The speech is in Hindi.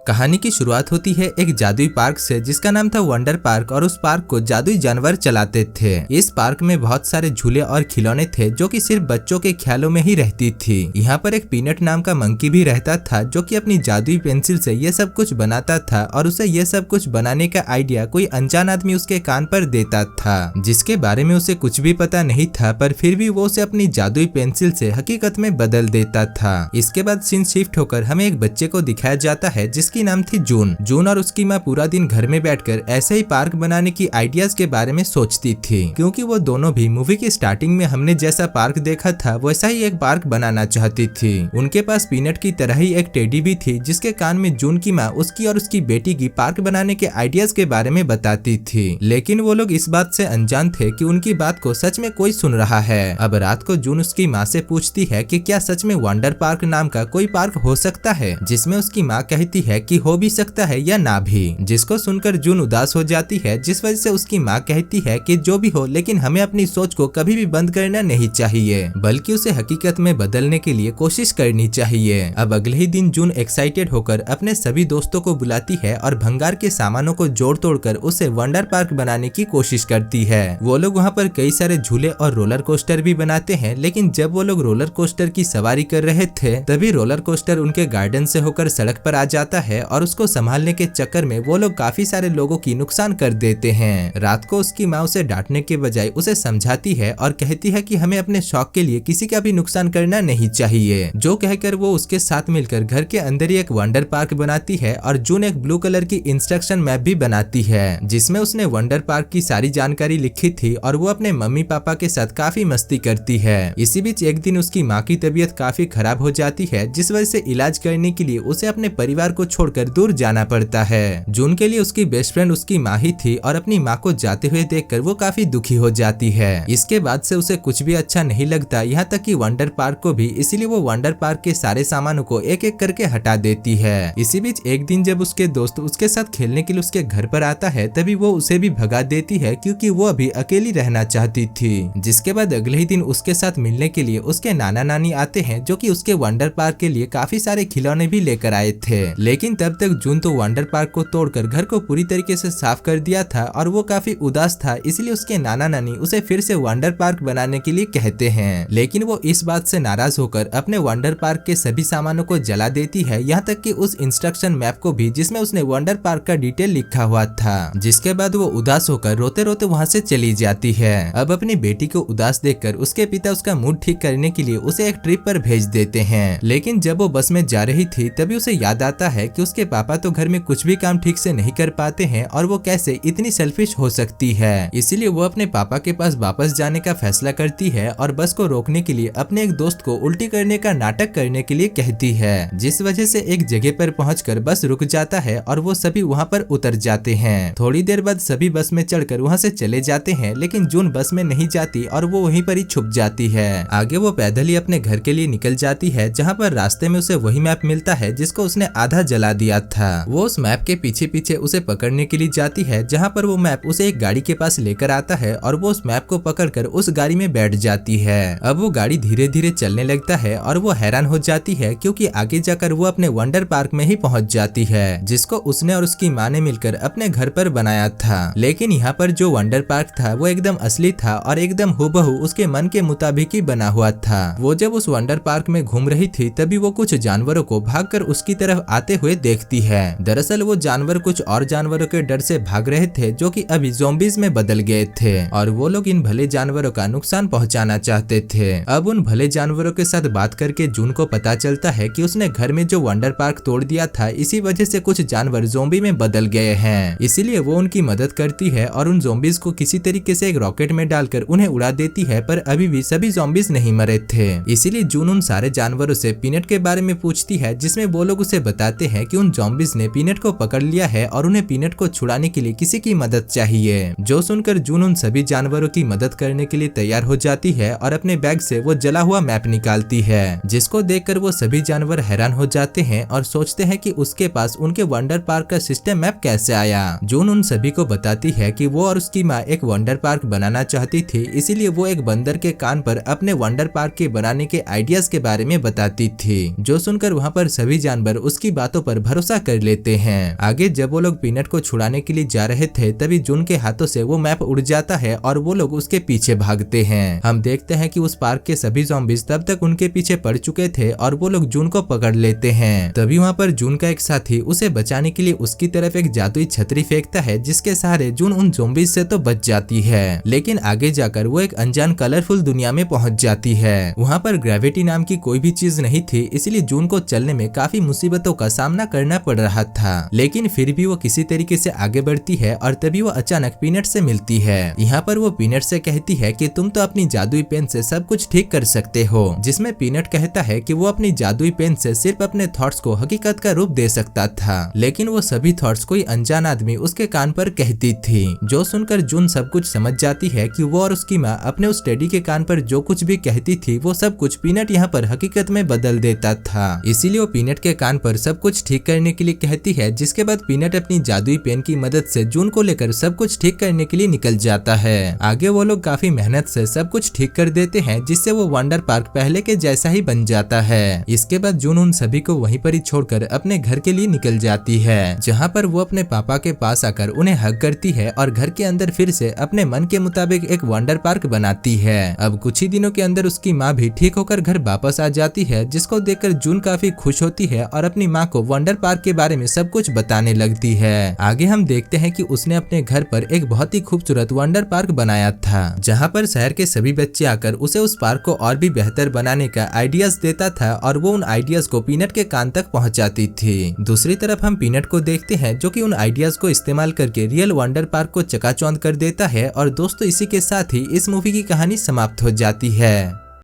कहानी की शुरुआत होती है एक जादुई पार्क से जिसका नाम था वंडर पार्क और उस पार्क को जादुई जानवर चलाते थे। इस पार्क में बहुत सारे झूले और खिलौने थे जो कि सिर्फ बच्चों के ख्यालों में ही रहती थी। यहाँ पर एक पीनट नाम का मंकी भी रहता था जो कि अपनी जादुई पेंसिल से ये सब कुछ बनाता था और उसे ये सब कुछ बनाने का आइडिया कोई अनजान आदमी उसके कान पर देता था, जिसके बारे में उसे कुछ भी पता नहीं था, पर फिर भी वो उसे अपनी जादुई पेंसिल से हकीकत में बदल देता था। इसके बाद सीन शिफ्ट होकर हमें एक बच्चे को दिखाया जाता है जिसकी नाम थी जून और उसकी माँ पूरा दिन घर में बैठकर ऐसे ही पार्क बनाने की आइडियाज के बारे में सोचती थी, क्योंकि वो दोनों भी मूवी की स्टार्टिंग में हमने जैसा पार्क देखा था वैसा ही एक पार्क बनाना चाहती थी। उनके पास पीनट की तरह ही एक टेडी भी थी जिसके कान में जून की माँ उसकी और उसकी बेटी की पार्क बनाने के आइडियाज के बारे में बताती थी, लेकिन वो लोग इस बात से अनजान थे कि उनकी बात को सच में कोई सुन रहा है। अब रात को जून उसकी माँ से पूछती है कि क्या सच में वंडर पार्क नाम का कोई पार्क हो सकता है, जिसमें उसकी माँ कहती है कि हो भी सकता है या ना भी, जिसको सुनकर जून उदास हो जाती है, जिस वजह से उसकी माँ कहती है कि जो भी हो लेकिन हमें अपनी सोच को कभी भी बंद करना नहीं चाहिए, बल्कि उसे हकीकत में बदलने के लिए कोशिश करनी चाहिए। अब अगले ही दिन जून एक्साइटेड होकर अपने सभी दोस्तों को बुलाती है और भंगार के सामानों को जोड़ तोड़ कर उसे वंडर पार्क बनाने की कोशिश करती है। वो लोग वहाँ पर कई सारे झूले और रोलर कोस्टर भी बनाते हैं, लेकिन जब वो लोग रोलर कोस्टर की सवारी कर रहे थे तभी रोलर कोस्टर उनके गार्डन से होकर सड़क पर आ जाता है और उसको संभालने के चक्कर में वो लोग काफी सारे लोगों की नुकसान कर देते हैं। रात को उसकी माँ उसे डांटने के बजाय उसे समझाती है और कहती है कि हमें अपने शौक के लिए किसी का भी नुकसान करना नहीं चाहिए, जो कहकर वो उसके साथ मिलकर घर के अंदर ही एक वंडर पार्क बनाती है और जून एक ब्लू कलर की इंस्ट्रक्शन मैप भी बनाती है जिसमें उसने वंडर पार्क की सारी जानकारी लिखी थी और वो अपने मम्मी पापा के साथ काफी मस्ती करती है। इसी बीच एक दिन उसकी माँ की तबीयत काफी खराब हो जाती है, जिस वजह से इलाज करने के लिए उसे अपने परिवार को छोड़कर दूर जाना पड़ता है। जून के लिए उसकी बेस्ट फ्रेंड उसकी माँ ही थी और अपनी माँ को जाते हुए देखकर वो काफी दुखी हो जाती है। इसके बाद से उसे कुछ भी अच्छा नहीं लगता, यहाँ तक कि वंडर पार्क को भी, इसीलिए वो वंडर पार्क के सारे सामानों को एक एक करके हटा देती है। इसी बीच एक दिन जब उसके दोस्त उसके साथ खेलने के लिए उसके घर पर आता है तभी वो उसे भी भगा देती है क्योंकि वो अभी अकेली रहना चाहती थी। जिसके बाद अगले ही दिन उसके साथ मिलने के लिए उसके नाना नानी आते हैं जो कि उसके वंडर पार्क के लिए काफी सारे खिलौने भी लेकर आए थे, लेकिन तब तक जून तो वंडर पार्क को तोड़कर घर को पूरी तरीके से साफ कर दिया था और वो काफी उदास था, इसलिए उसके नाना नानी उसे फिर से वंडर पार्क बनाने के लिए कहते हैं, लेकिन वो इस बात से नाराज होकर अपने वंडर पार्क के सभी सामानों को जला देती है, यहाँ तक कि उस इंस्ट्रक्शन मैप को भी जिसमें उसने वंडर पार्क का डिटेल लिखा हुआ था। जिसके बाद वो उदास होकर रोते रोते वहाँ से चली जाती है। अब अपनी बेटी को उदास देखकर उसके पिता उसका मूड ठीक करने के लिए उसे एक ट्रिप पर भेज देते हैं, लेकिन जब वो बस में जा रही थी तभी उसे याद आता है कि उसके पापा तो घर में कुछ भी काम ठीक से नहीं कर पाते हैं और वो कैसे इतनी सेल्फिश हो सकती है। इसीलिए वो अपने पापा के पास वापस जाने का फैसला करती है और बस को रोकने के लिए अपने एक दोस्त को उल्टी करने का नाटक करने के लिए कहती है, जिस वजह से एक जगह पर पहुंचकर बस रुक जाता है और वो सभी वहां पर उतर जाते हैं। थोड़ी देर बाद सभी बस में चढ़कर वहां से चले जाते हैं, लेकिन जून बस में नहीं जाती और वो वहीं पर ही छुप जाती है। आगे वो पैदल ही अपने घर के लिए निकल जाती है, जहाँ पर रास्ते में उसे वही मैप मिलता है जिसको उसने आधा जला दिया था। वो उस मैप के पीछे पीछे उसे पकड़ने के लिए जाती है, जहाँ पर वो मैप उसे एक गाड़ी के पास लेकर आता है और वो उस मैप को पकड़कर उस गाड़ी में बैठ जाती है। अब वो गाड़ी धीरे धीरे चलने लगता है और वो हैरान हो जाती है क्योंकि आगे जाकर वो अपने वंडर पार्क में ही पहुंच जाती है, जिसको उसने और उसकी माँ ने मिलकर अपने घर पर बनाया था। लेकिन यहाँ पर जो वंडर पार्क था वो एकदम असली था और एकदम हूबहू उसके मन के मुताबिक ही बना हुआ था। वो जब उस वंडर पार्क में घूम रही थी तभी वो कुछ जानवरों को भागकर उसकी तरफ आते हुए देखती है। दरअसल वो जानवर कुछ और जानवरों के डर से भाग रहे थे जो कि अभी ज़ॉम्बीज़ में बदल गए थे और वो लोग इन भले जानवरों का नुकसान पहुंचाना चाहते थे। अब उन भले जानवरों के साथ बात करके जून को पता चलता है कि उसने घर में जो वंडर पार्क तोड़ दिया था इसी वजह से कुछ जानवर ज़ॉम्बी में बदल गए हैं, इसीलिए वो उनकी मदद करती है और उन ज़ॉम्बीज़ को किसी तरीके से एक रॉकेट में डालकर उन्हें उड़ा देती है, पर अभी भी सभी ज़ॉम्बीज़ नहीं मरे थे। इसीलिए जून उन सारे जानवरों से पीनट के बारे में पूछती है, जिसमें वो लोग उसे बताते हैं कि उन ज़ॉम्बीज़ ने पीनट को पकड़ लिया है और उन्हें पीनट को छुड़ाने के लिए किसी की मदद चाहिए। जो सुनकर जून उन सभी जानवरों की मदद करने के लिए तैयार हो जाती है और अपने बैग से वो जला हुआ मैप निकालती है, जिसको देखकर वो सभी जानवर हैरान हो जाते हैं और सोचते हैं कि उसके पास उनके वंडर पार्क का सिस्टम मैप कैसे आया। जून उन सभी को बताती है कि वो और उसकी माँ एक वंडर पार्क बनाना चाहती थी, इसीलिए वो एक बंदर के कान पर अपने वंडर पार्क के बनाने के आइडियाज के बारे में बताती थी। जो सुनकर वहाँ पर सभी जानवर उसकी बातों पर पर भरोसा कर लेते हैं। आगे जब वो लोग पीनट को छुड़ाने के लिए जा रहे थे तभी जून के हाथों से वो मैप उड़ जाता है और वो लोग उसके पीछे भागते हैं। हम देखते हैं कि उस पार्क के सभी ज़ॉम्बीज़ तब तक उनके पीछे पड़ चुके थे और वो लोग जून को पकड़ लेते हैं। तभी वहाँ पर जून का एक साथी उसे बचाने के लिए उसकी तरफ एक जादुई छतरी फेंकता है जिसके सहारे जून उन ज़ॉम्बीज़ से तो बच जाती है, लेकिन आगे जाकर वो एक अनजान कलरफुल दुनिया में पहुंच जाती है। वहाँ पर ग्रेविटी नाम की कोई भी चीज नहीं थी, इसलिए जून को चलने में काफी मुसीबतों का सामना करना पड़ रहा था, लेकिन फिर भी वो किसी तरीके से आगे बढ़ती है और तभी वो अचानक पीनट से मिलती है। यहाँ पर वो पीनट से कहती है कि तुम तो अपनी जादुई पेन से सब कुछ ठीक कर सकते हो, जिसमें पीनट कहता है कि वो अपनी जादुई पेन से सिर्फ अपने थॉट्स को हकीकत का रूप दे सकता था, लेकिन वो सभी थॉट्स कोई अनजान आदमी उसके कान पर कहती थी। जो सुनकर जून सब कुछ समझ जाती है कि वो और उसकी माँ अपने उस टेडी के कान पर जो कुछ भी कहती थी वो सब कुछ पीनट यहाँ पर हकीकत में बदल देता था। इसीलिए वो पीनट के कान पर सब कुछ ठीक करने के लिए कहती है, जिसके बाद पीनट अपनी जादुई पेन की मदद से जून को लेकर सब कुछ ठीक करने के लिए निकल जाता है। आगे वो लोग काफी मेहनत से सब कुछ ठीक कर देते हैं, जिससे वो वंडर पार्क पहले के जैसा ही बन जाता है। इसके बाद जून उन सभी को वहीं पर ही छोड़कर अपने घर के लिए निकल जाती है, जहाँ पर वो अपने पापा के पास आकर उन्हें हग करती है और घर के अंदर फिर से अपने मन के मुताबिक एक वंडर पार्क बनाती है। अब कुछ ही दिनों के अंदर उसकी माँ भी ठीक होकर घर वापस आ जाती है, जिसको देखकर जून काफी खुश होती है और अपनी माँ को वंडर पार्क के बारे में सब कुछ बताने लगती है। आगे हम देखते हैं कि उसने अपने घर पर एक बहुत ही खूबसूरत वंडर पार्क बनाया था, जहाँ पर शहर के सभी बच्चे आकर उसे उस पार्क को और भी बेहतर बनाने का आइडियाज देता था और वो उन आइडियाज को पीनट के कान तक पहुँचाती थी। दूसरी तरफ हम पीनट को देखते हैं जो कि उन आइडियाज को इस्तेमाल करके रियल वंडर पार्क को चकाचौंध कर देता है। और दोस्तों, इसी के साथ ही इस मूवी की कहानी समाप्त हो जाती है।